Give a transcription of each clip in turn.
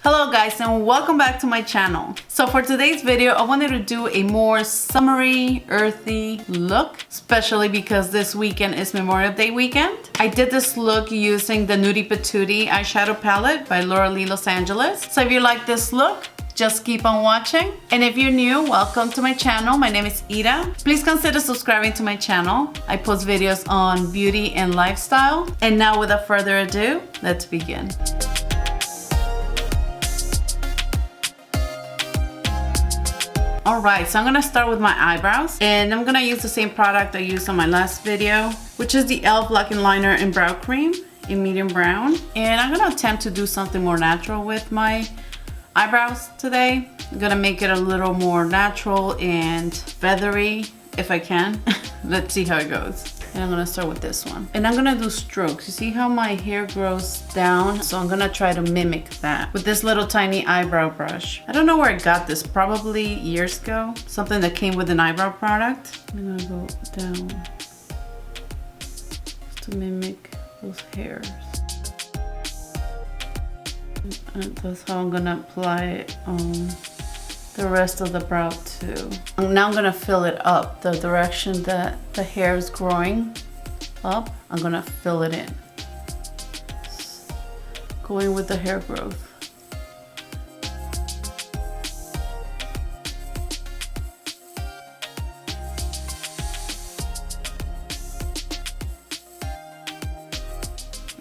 Hello guys and welcome back to my channel. So for today's video, I wanted to do a more summery, earthy look, especially because this weekend is Memorial Day weekend. I did this look using the Nudie Patootie eyeshadow palette by Laura Lee Los Angeles. So if you like this look, just keep on watching. And if you're new, welcome to my channel. My name is Ida. Please consider subscribing to my channel. I post videos on beauty and lifestyle. And now without further ado, let's begin. Alright, so I'm gonna start with my eyebrows, and I'm gonna use the same product I used on my last video, which is the e.l.f. Blocking Liner and Brow Cream in medium brown. And I'm gonna attempt to do something more natural with my eyebrows today. I'm gonna make it a little more natural and feathery if I can. Let's see how it goes. And I'm gonna start with this one. And I'm gonna do strokes. You see how my hair grows down? So I'm gonna try to mimic that with this little tiny eyebrow brush. I don't know where I got this, probably years ago. Something that came with an eyebrow product. I'm gonna go down to mimic those hairs. And that's how I'm gonna apply it on the rest of the brow too. Now I'm gonna fill it up the direction that the hair is growing up. I'm gonna fill it in, going with the hair growth.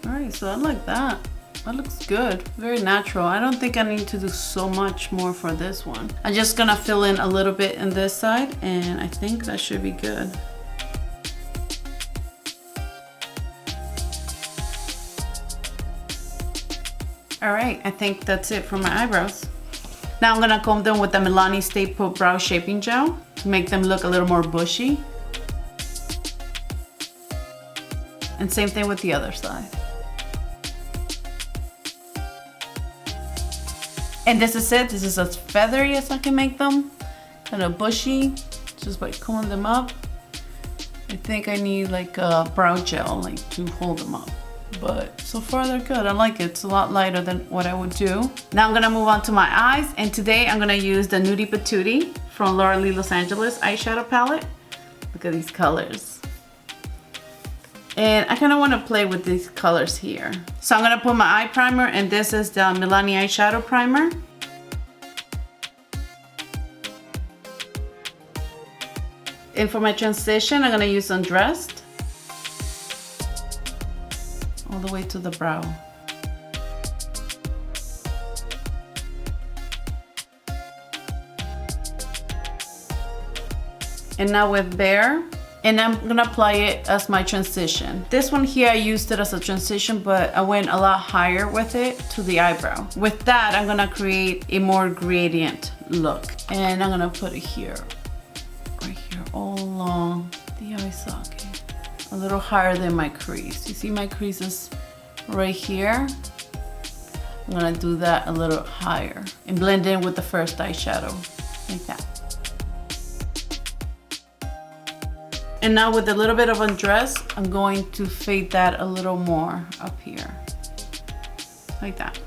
All right, so I like that. That looks good, very natural. I don't think I need to do so much more for this one. I'm just gonna fill in a little bit in this side, and I think that should be good. All right, I think that's it for my eyebrows. Now I'm gonna comb them with the Milani Stay Put Brow Shaping Gel to make them look a little more bushy. And same thing with the other side. And this is it. This is as feathery as I can make them. Kind of bushy, just by combing them up. I think I need like a brow gel to hold them up. But so far they're good. I like it. It's a lot lighter than what I would do. Now I'm gonna move on to my eyes. And today I'm gonna use the Nudie Patootie from Laura Lee Los Angeles eyeshadow palette. Look at these colors. And I kind of want to play with these colors here. So I'm going to put my eye primer, and this is the Milani eyeshadow primer. And for my transition, I'm going to use Undressed all the way to the brow. And now with Bare. And I'm gonna apply it as my transition. This one here, I used it as a transition, but I went a lot higher with it to the eyebrow. With that, I'm gonna create a more gradient look. And I'm gonna put it here, right here, all along the eye socket. A little higher than my crease. You see my crease is right here? I'm gonna do that a little higher and blend in with the first eyeshadow, like that. And now with a little bit of Undress, I'm going to fade that a little more up here, like that.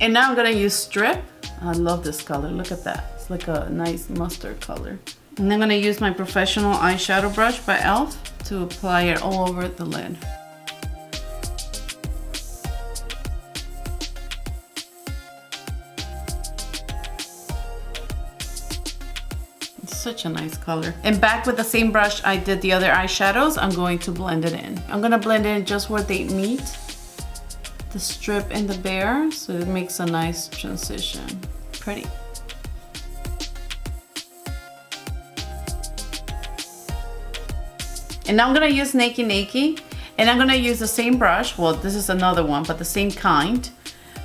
And now I'm gonna use Strip. I love this color, look at that. It's like a nice mustard color. And I'm gonna use my professional eyeshadow brush by e.l.f. to apply it all over the lid. Such a nice color. And back with the same brush I did the other eyeshadows, I'm going to blend it in. I'm gonna blend in just where they meet, the Strip and the Bare, so it makes a nice transition. Pretty. And now I'm gonna use Nakey Nakey, and I'm gonna use the same brush. Well, this is another one, but the same kind.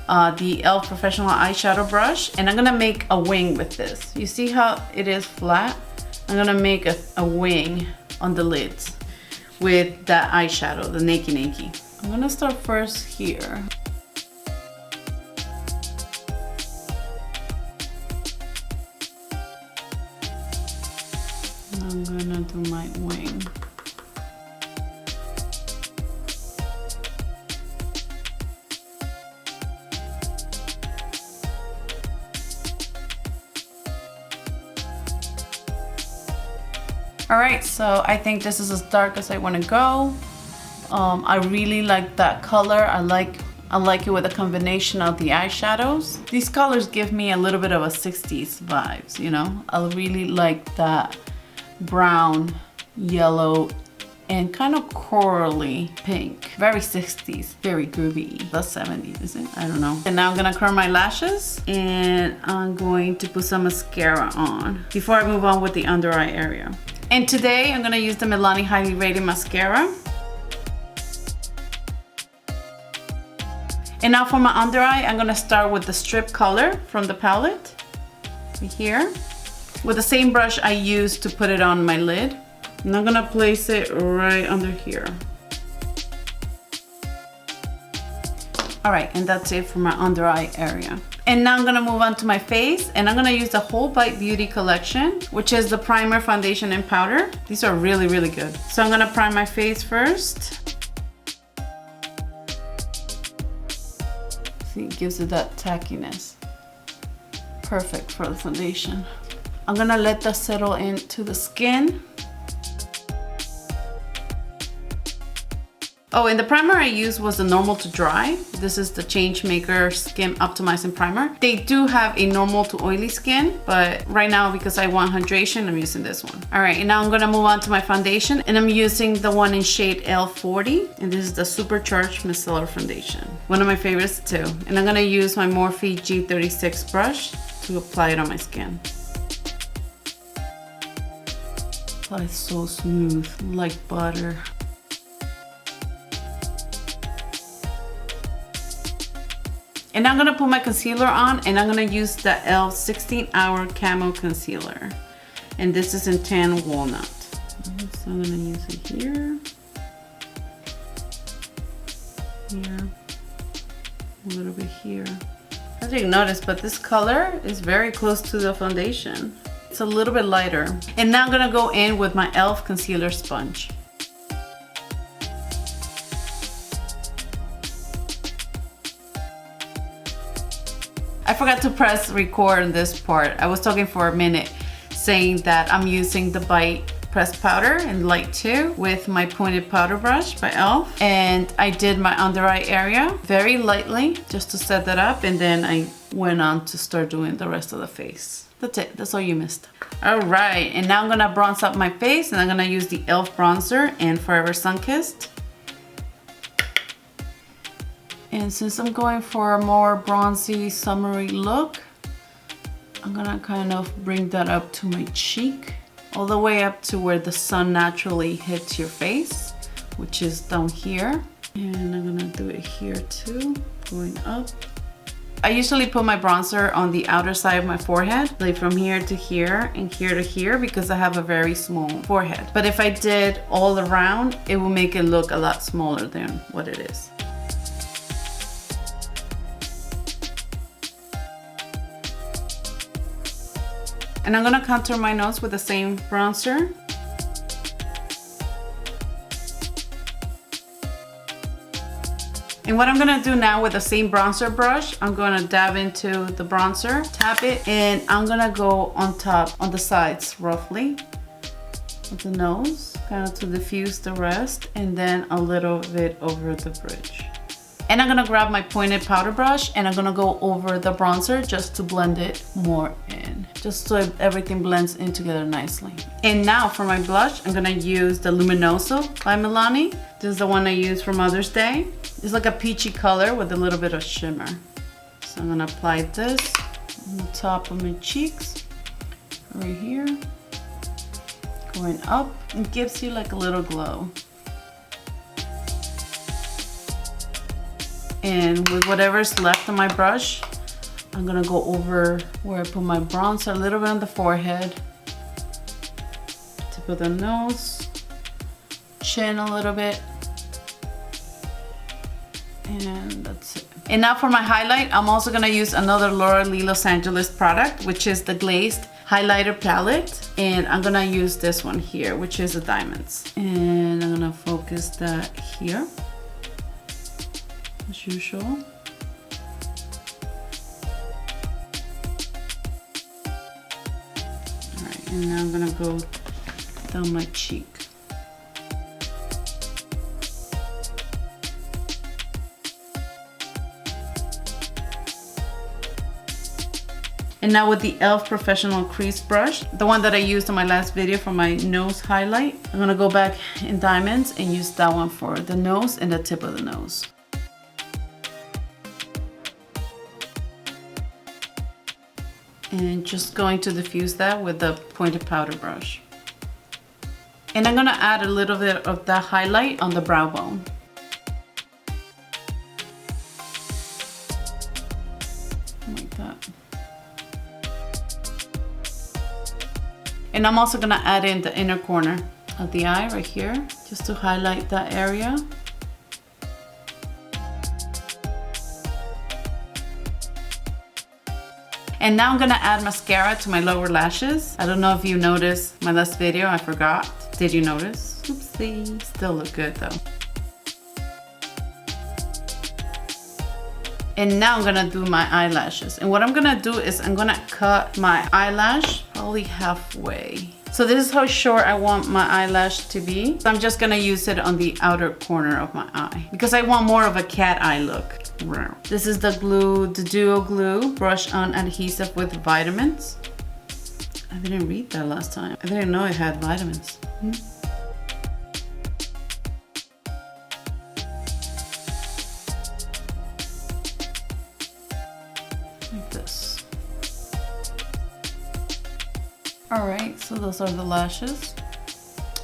The e.l.f. Professional Eyeshadow Brush, and I'm gonna make a wing with this. You see how it is flat? I'm gonna make a wing on the lids with that eyeshadow, the Nakey Nakey. I'm gonna start first here. I'm gonna do my wing. All right, so I think this is as dark as I want to go. I really like that color. I like it with a combination of the eyeshadows. These colors give me a little bit of a 60s vibes, you know? I really like that brown, yellow, and kind of corally pink. Very 60s, very groovy. The 70s, is it? I don't know. And now I'm gonna curl my lashes and I'm going to put some mascara on before I move on with the under eye area. And today I'm gonna use the Milani Highly Rated Mascara. And now for my under eye, I'm gonna start with the strip color from the palette, right here, with the same brush I used to put it on my lid. And I'm gonna place it right under here. All right, and that's it for my under eye area. And now I'm gonna move on to my face, and I'm gonna use the Whole Bite Beauty collection, which is the primer, foundation, and powder. These are really, really good. So I'm gonna prime my face first. See, it gives it that tackiness. Perfect for the foundation. I'm gonna let that settle into the skin. Oh, and the primer I used was the normal to dry. This is the Changemaker Skin Optimizing Primer. They do have a normal to oily skin, but right now, because I want hydration, I'm using this one. All right, and now I'm gonna move on to my foundation, and I'm using the one in shade L40, and this is the Supercharged Micellar Foundation. One of my favorites too. And I'm gonna use my Morphe G36 brush to apply it on my skin. Oh, it's so smooth, like butter. And I'm gonna put my concealer on, and I'm gonna use the e.l.f. 16 Hour Camo Concealer. And this is in Tan Walnut. So I'm gonna use it here, here, a little bit here. I didn't notice, but this color is very close to the foundation. It's a little bit lighter. And now I'm gonna go in with my e.l.f. Concealer Sponge. I forgot to press record on this part. I was talking for a minute saying that I'm using the Bite Pressed Powder in Light 2 with my Pointed Powder Brush by e.l.f. And I did my under eye area very lightly just to set that up, and then I went on to start doing the rest of the face. That's it, that's all you missed. All right, and now I'm gonna bronze up my face, and I'm gonna use the e.l.f. bronzer and Forever Sunkissed. And since I'm going for a more bronzy, summery look, I'm gonna kind of bring that up to my cheek, all the way up to where the sun naturally hits your face, which is down here. And I'm gonna do it here too, going up. I usually put my bronzer on the outer side of my forehead, like from here to here and here to here, because I have a very small forehead. But if I did all around, it will make it look a lot smaller than what it is. And I'm gonna contour my nose with the same bronzer. And what I'm gonna do now with the same bronzer brush, I'm gonna dab into the bronzer, tap it, and I'm gonna go on top, on the sides roughly, with the nose, kind of to diffuse the rest, and then a little bit over the bridge. And I'm gonna grab my pointed powder brush, and I'm gonna go over the bronzer just to blend it more in, just so everything blends in together nicely. And now for my blush, I'm gonna use the Luminoso by Milani. This is the one I use for Mother's Day. It's like a peachy color with a little bit of shimmer. So I'm gonna apply this on the top of my cheeks, right here, going up. It gives you like a little glow. And with whatever's left on my brush, I'm gonna go over where I put my bronzer, a little bit on the forehead, tip of the nose, chin a little bit, and that's it. And now for my highlight, I'm also gonna use another Laura Lee Los Angeles product, which is the Glazed Highlighter Palette. And I'm gonna use this one here, which is the Diamonds. And I'm gonna focus that here, as usual. Alright, and now I'm gonna go down my cheek. And now with the e.l.f. Professional Crease Brush, the one that I used in my last video for my nose highlight, I'm gonna go back in Diamonds and use that one for the nose and the tip of the nose. And just going to diffuse that with the pointed powder brush. And I'm gonna add a little bit of that highlight on the brow bone. Like that. And I'm also gonna add in the inner corner of the eye right here, just to highlight that area. And now I'm gonna add mascara to my lower lashes. I don't know if you noticed my last video, I forgot. Did you notice? Oopsie, still look good though. And now I'm gonna do my eyelashes. And what I'm gonna do is I'm gonna cut my eyelash probably halfway. So this is how short I want my eyelash to be. So I'm just gonna use it on the outer corner of my eye because I want more of a cat eye look. This is the glue, the Duo Glue Brush On Adhesive with Vitamins. I didn't read that last time. I didn't know it had vitamins. Like this. All right, so those are the lashes.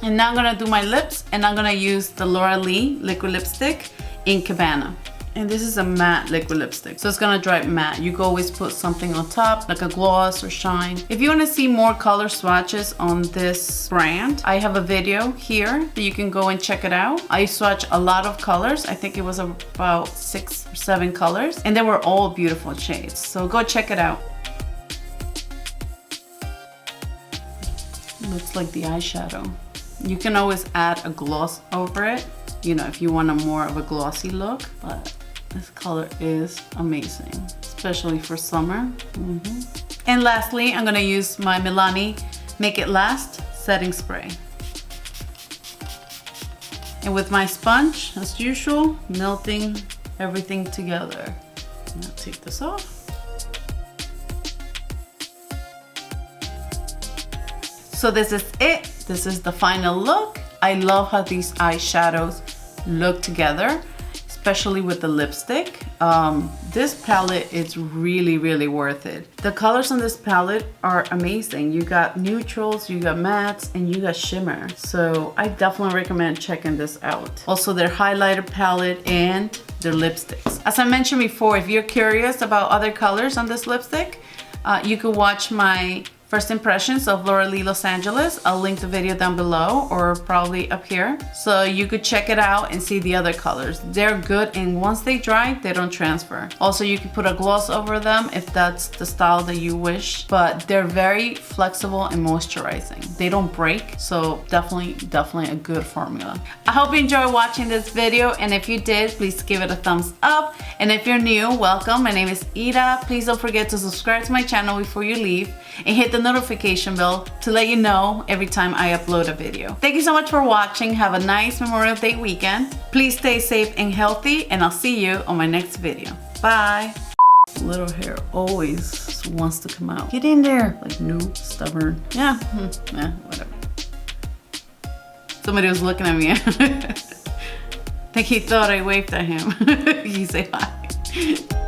And now I'm gonna do my lips, and I'm gonna use the Laura Lee liquid lipstick in Cabana. And this is a matte liquid lipstick, so it's gonna dry matte. You can always put something on top, like a gloss or shine. If you wanna see more color swatches on this brand, I have a video here that you can go and check it out. I swatched a lot of colors. I think it was about 6 or 7 colors, and they were all beautiful shades. So go check it out. Looks like the eyeshadow. You can always add a gloss over it, you know, if you want a more of a glossy look, but this color is amazing, especially for summer. And lastly, I'm gonna use my Milani Make It Last setting spray. And with my sponge, as usual, melting everything together. I'll take this off. So this is it. This is the final look. I love how these eyeshadows look together, especially with the lipstick. This palette is really, really worth it. The colors on this palette are amazing. You got neutrals, you got mattes, and you got shimmer. So I definitely recommend checking this out. Also their highlighter palette and their lipsticks. As I mentioned before, if you're curious about other colors on this lipstick, you can watch my first impressions of Laura Lee Los Angeles. I'll link the video down below or probably up here. So you could check it out and see the other colors. They're good, and once they dry, they don't transfer. Also, you can put a gloss over them if that's the style that you wish, but they're very flexible and moisturizing. They don't break, so definitely a good formula. I hope you enjoyed watching this video, and if you did, please give it a thumbs up. And if you're new, welcome. My name is Ida. Please don't forget to subscribe to my channel before you leave, and hit the notification bell to let you know every time I upload a video. Thank you so much for watching. Have a nice Memorial Day weekend. Please stay safe and healthy, and I'll see you on my next video. Bye. Little hair always wants to come out. Get in there. Like, no, stubborn. Yeah, whatever. Somebody was looking at me. I think he thought I waved at him. You say hi.